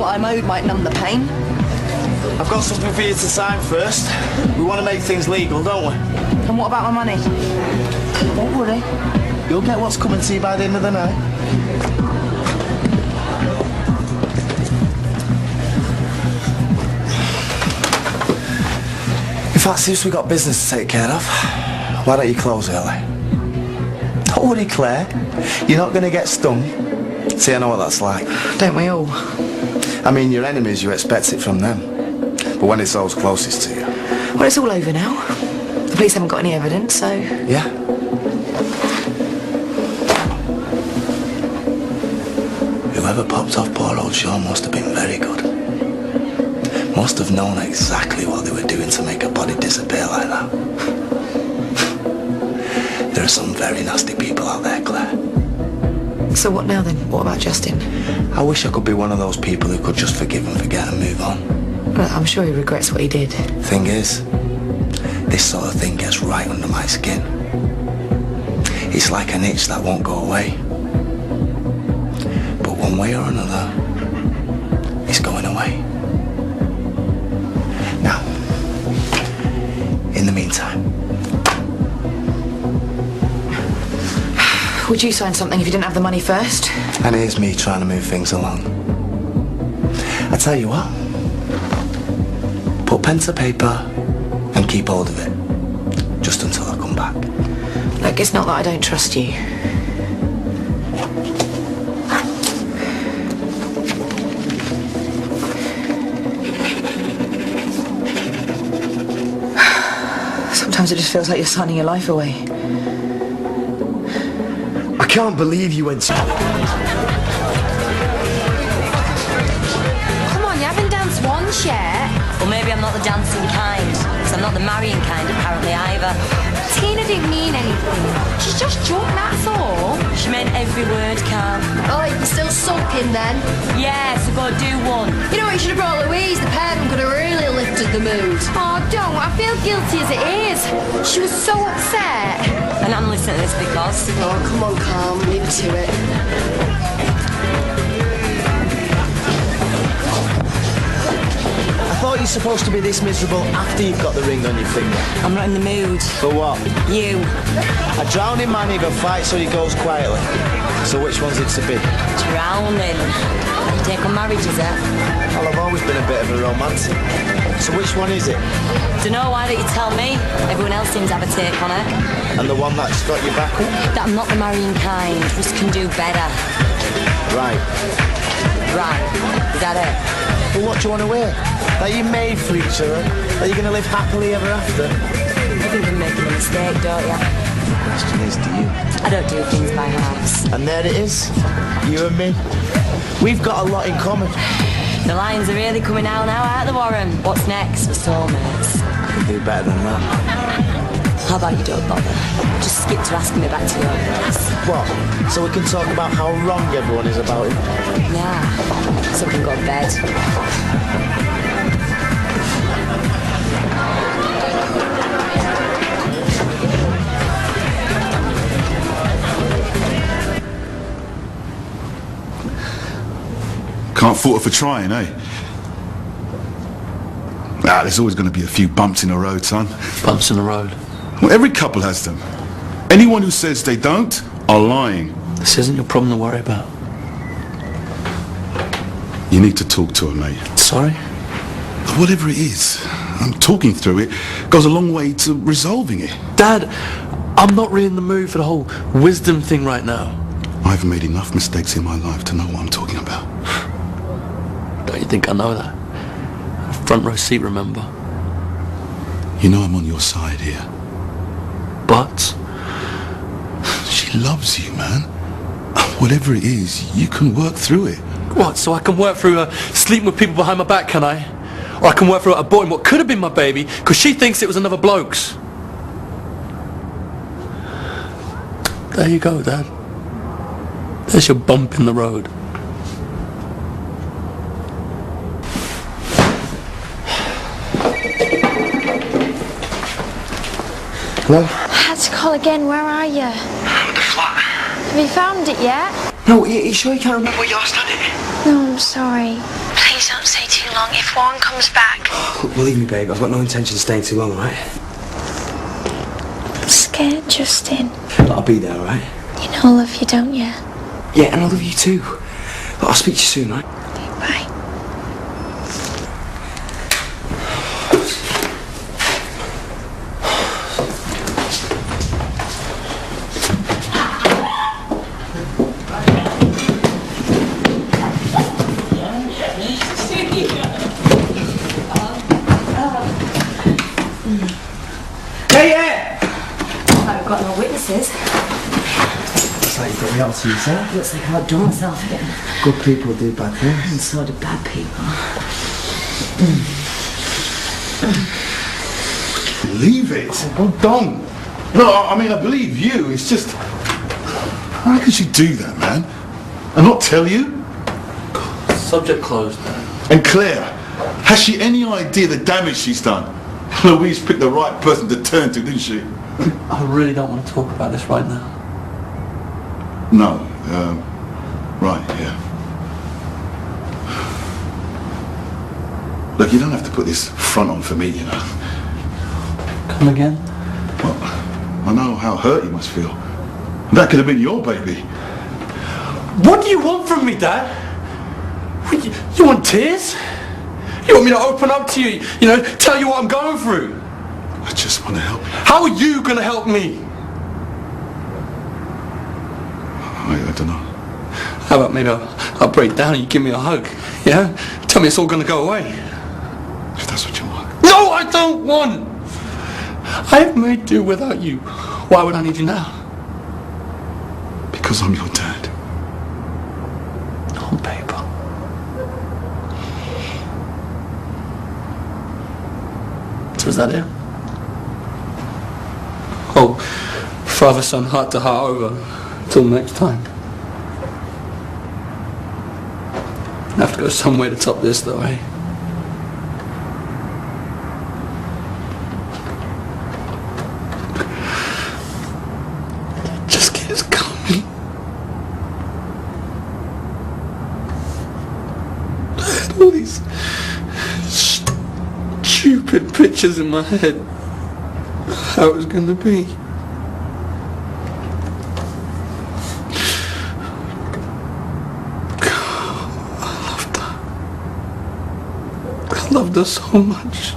what I'm owed might numb the pain. I've got something for you to sign first. We want to make things legal, don't we? And what about my money? Don't worry. You'll get what's coming to you by the end of the night. In fact, since we've got business to take care of, why don't you close early? Don't worry, Claire. You're not going to get stung. See, I know what that's like. Don't we all? I mean, your enemies, you expect it from them. But when it's those closest to you... Well, it's all over now. The police haven't got any evidence, so... Yeah. Whoever popped off poor old Sean must have been very good. Must have known exactly what they were doing to make a body disappear like that. There are some very nasty people out there, Claire. So what now then? What about Justin? I wish I could be one of those people who could just forgive and forget and move on. Well, I'm sure he regrets what he did. Thing is, this sort of thing gets right under my skin. It's like an itch that won't go away. But one way or another, it's going away. Now, in the meantime... Would you sign something if you didn't have the money first? And here's me trying to move things along. I tell you what, put pen to paper and keep hold of it, just until I come back. Look, it's not that I don't trust you. Sometimes it just feels like you're signing your life away. I can't believe you went to... Come on, you haven't danced once yet. Well, maybe I'm not the dancing kind, because I'm not the marrying kind apparently either. Tina didn't mean anything. She's just jumped, that's all. She meant every word, Carl. Oh, you're still sulking then? Yeah, so go do one. You know what, you should have brought Louise. The parent could have really lifted the mood. Oh, don't. I feel guilty as it is. She was so upset. And I'm listening to this because... Oh, come on, Carl. Leave it to it. I thought you're supposed to be this miserable after you've got the ring on your finger. I'm not in the mood. For what? You. A drowning man either fights or he goes quietly. So which one's it to be? Drowning. You take on marriage, is it? Well, I've always been a bit of a romantic. So which one is it? Dunno, why don't you tell me? Everyone else seems to have a take on it. And the one that's got your back up? That I'm not the marrying kind. Just can do better. Right. Right. Is that it? Well, what do you want to wear? That you're made for each other? That you're going to live happily ever after? You think you're making a mistake, don't you? The question is, do you? I don't do things by halves. And there it is. You and me. We've got a lot in common. The lions are really coming out now out of the Warren. What's next for soulmates? You can do better than that. How about you don't bother? Just skip to asking me back to your place. What? So we can talk about how wrong everyone is about it? Yeah, so we can go to bed. Can't fault her for trying, eh? Ah, there's always going to be a few bumps in the road, son. Bumps in the road? Well, every couple has them. Anyone who says they don't are lying. This isn't your problem to worry about. You need to talk to her, mate. Sorry? Whatever it is, I'm talking through it goes a long way to resolving it. Dad, I'm not really in the mood for the whole wisdom thing right now. I've made enough mistakes in my life to know what I'm talking about. Don't you think I know that? Front row seat, remember? You know I'm on your side here. But? She loves you, man. Whatever it is, you can work through it. What, so I can work through sleeping with people behind my back, can I? Or I can work through aborting what could have been my baby because she thinks it was another bloke's. There you go, Dad. There's your bump in the road. Hello? I had to call again. Where are you? The flat. Have you found it yet? No, you sure you can't remember what you asked at it? No, I'm sorry. Please long if Warren comes back. Believe me, babe, I've got no intention of staying too long, alright? I'm scared, Justin. But I'll be there, alright? You know I love you, don't you? Yeah, and I love you too. But I'll speak to you soon, right? Bye. I've got no witnesses. Looks like you've got me all to yourself. Looks like I've done myself again. Good people do bad things. And so do bad people. Believe it? Oh, don't. No, I mean, I believe you. It's just... How could she do that, man? And not tell you? Subject closed. And Claire, has she any idea the damage she's done? Louise picked the right person to turn to, didn't she? I really don't want to talk about this right now. No. Right, yeah. Look, you don't have to put this front on for me, you know. Come again? Well, I know how hurt you must feel. That could have been your baby. What do you want from me, Dad? You want tears? You want me to open up to you, you know, tell you what I'm going through? I just want to help you. How are you going to help me? I don't know. How about maybe I'll break down and you give me a hug, yeah? Tell me it's all going to go away. If that's what you want. No, I don't want! I've made do without you. Why would I need you now? Because I'm your dad. On paper. So is that it? Oh, father-son, heart-to-heart over. Till next time. I have to go somewhere to top this though, eh? It just keeps coming. I had all these stupid pictures in my head. How it was going to be. I loved her so much.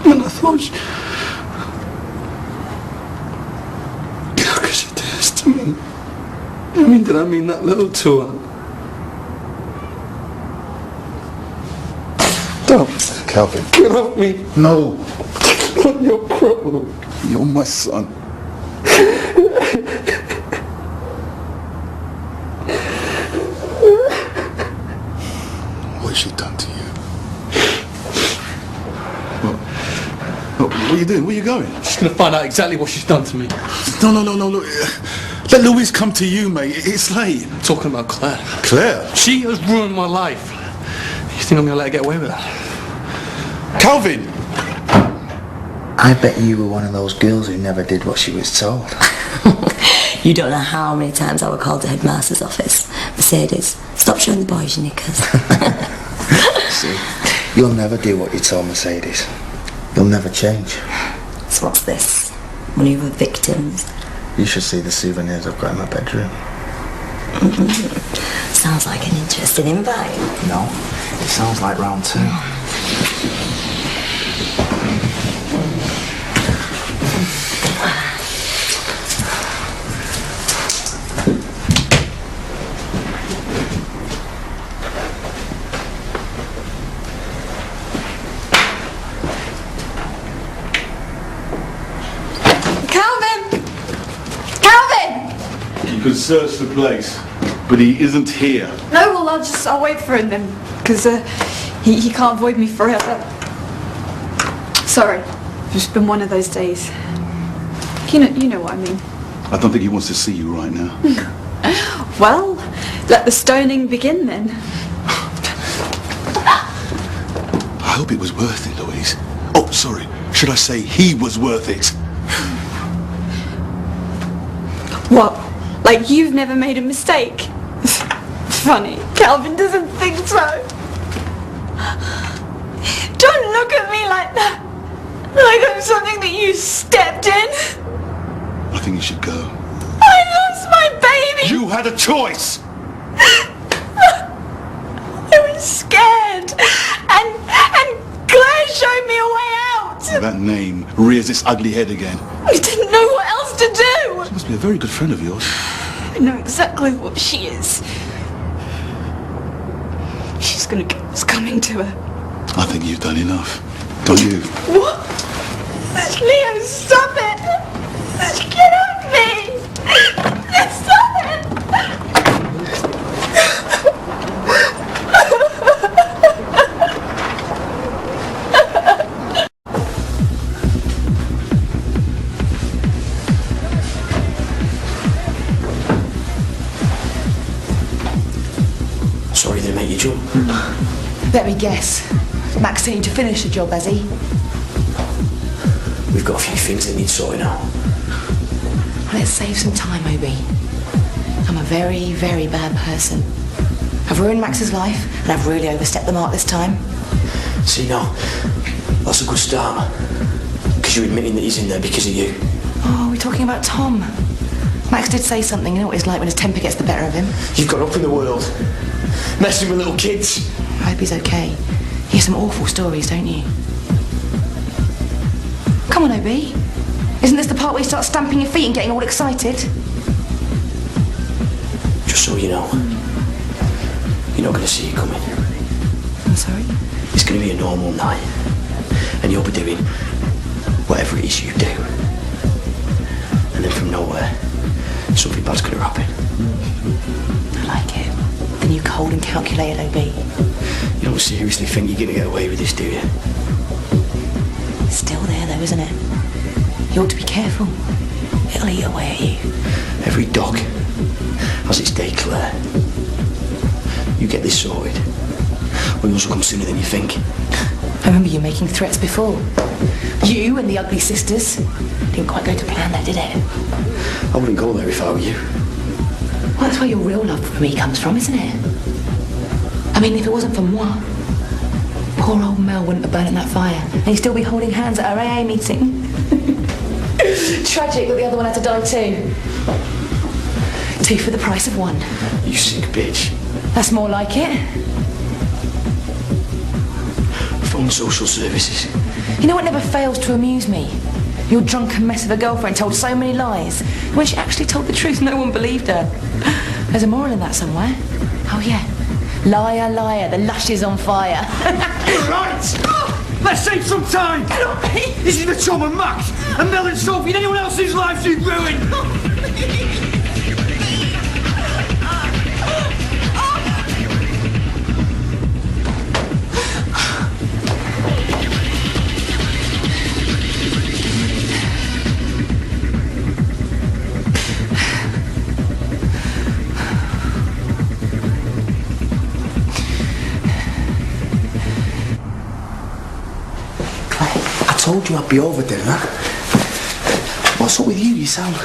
And I thought how could she do this to me? I mean, did I mean that little to her? Don't. Calvin. Get off me. No. It's not your problem. You're my son. What has she done to you? What are you doing? Where are you going? She's going to find out exactly what she's done to me. No. Look. Let Louise come to you, mate. It's late. I'm talking about Claire. Claire? She has ruined my life. You think I'm going to let her get away with that? Calvin! I bet you were one of those girls who never did what she was told. You don't know how many times I were called to headmaster's office. Mercedes, stop showing the boys your knickers. See, you'll never do what you told Mercedes. You'll never change. So what's this? One of your victims? You should see the souvenirs I've got in my bedroom. Sounds like an interesting invite. No, it sounds like round two. You can search the place, but he isn't here. No, well, I'll wait for him then, because he can't avoid me forever. Sorry, it's just been one of those days. You know what I mean. I don't think he wants to see you right now. Well, let the stoning begin then. I hope it was worth it, Louise. Oh, sorry. Should I say he was worth it? What? Like you've never made a mistake? Funny. Calvin doesn't think so. like I'm something that you stepped in. I think you should go. I lost my baby. You had a choice! I was scared. And Claire showed me a way out. That name rears its ugly head again. I didn't know what else to do. She must be a very good friend of yours. I know exactly what she is. She's gonna get what's coming to her. I think you've done enough. Don't you? What? Leo, stop it! Get off me! Stop it! Sorry they make you jump. Let me guess. Max said to finish the job, has he? We've got a few things that need sorting out. Let's save some time, Obi. I'm a very, very bad person. I've ruined Max's life, and I've really overstepped the mark this time. See now, that's a good start. Because you're admitting that he's in there because of you. Oh, we're talking about Tom. Max did say something. You know what it's like when his temper gets the better of him? You've got up in the world, messing with little kids. I hope he's okay. You hear some awful stories, don't you? Come on, Obi. Isn't this the part where you start stamping your feet and getting all excited? Just so you know, you're not going to see it coming. I'm sorry? It's going to be a normal night, and you'll be doing whatever it is you do. And then from nowhere, something bad's going to happen. I like it. Then you cold and calculated, Obi. You don't seriously think you're going to get away with this, do you? It's still there, though, isn't it? You ought to be careful. It'll eat away at you. Every dog has its day, Claire. You get this sorted, or yours will come sooner than you think. I remember you making threats before. You and the ugly sisters. Didn't quite go to plan, though, did it? I wouldn't go there if I were you. Well, that's where your real love for me comes from, isn't it? I mean, if it wasn't for moi, poor old Mel wouldn't have burned in that fire, and he'd still be holding hands at our AA meeting. Tragic that the other one had to die too. 2 for the price of 1. You sick bitch. That's more like it. Phone social services. You know what never fails to amuse me? Your drunken mess of a girlfriend told so many lies. When she actually told the truth, no one believed her. There's a moral in that somewhere. Oh yeah. Liar, liar, the lush is on fire. Right! Let's save some time! This is for Tom and Max, and Mel and Sophie, and anyone else whose lives you've ruined! I told you I'd be over dinner. What's up with you? You sound...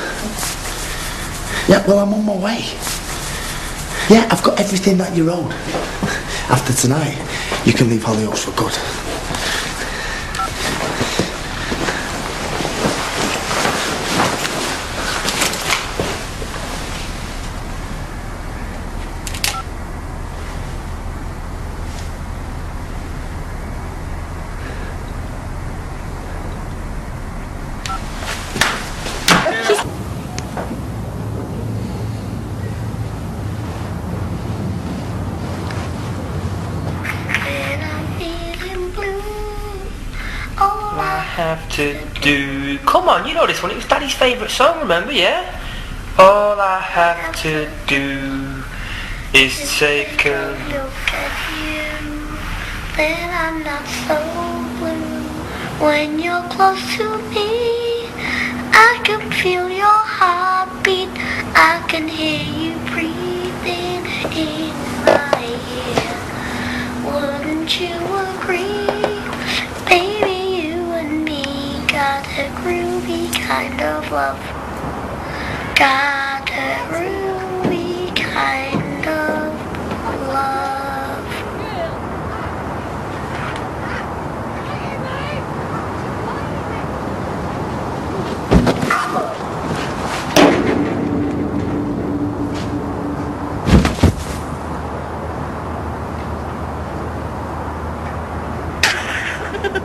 Yeah, well, I'm on my way. Yeah, I've got everything that you're owed. After tonight, you can leave Hollyoaks for good. Have to do... Come on, you know this one. It was Daddy's favourite song, remember, yeah? All I have to do is take a look at you. Then I'm not so blue. When you're close to me, I can feel your heartbeat. I can hear you breathing in my ear. Wouldn't you agree, baby? Got a groovy kind of love. Got a groovy kind of love. Get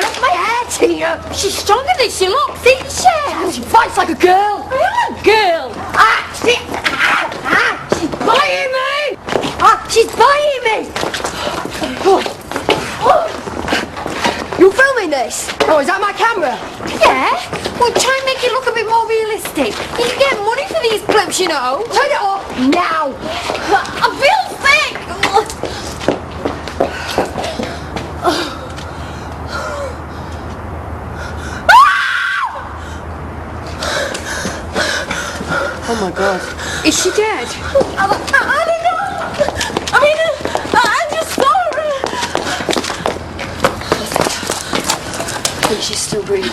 off my hair, Tina! She's stronger than she looks, isn't she? She fights like a girl. I am a girl. She's biting me! She's biting me! You filming this? Oh, is that my camera? Yeah. Well, try and make it look a bit more realistic. You can get money for these clips, you know. Turn it off now. I feel sick. Oh my God. Is she dead? I don't know. I mean, I'm just sorry. I think she's still breathing.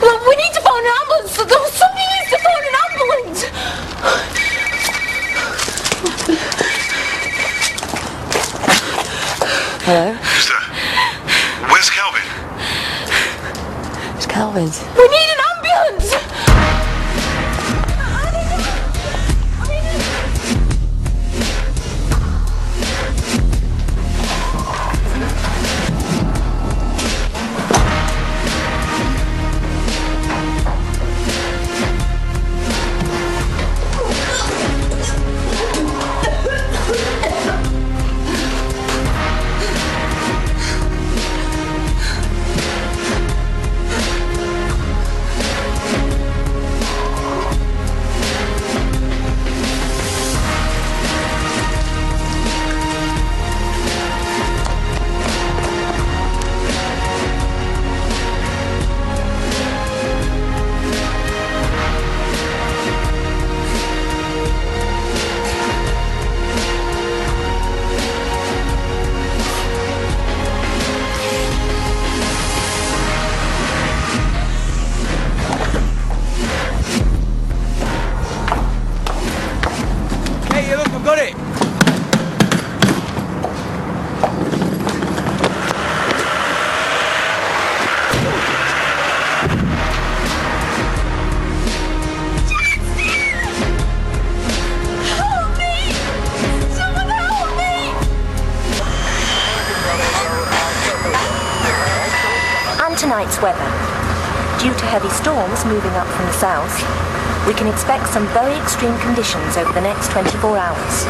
Well, we need to phone an ambulance. Somebody needs to phone an ambulance. Hello? Who's that? Where's Calvin? It's Calvin. We need an ambulance. Hey, look, I've got it. Help me! Someone help me! And tonight's weather. Due to heavy storms moving up from the south, we can expect some very extreme conditions over the next 24 hours.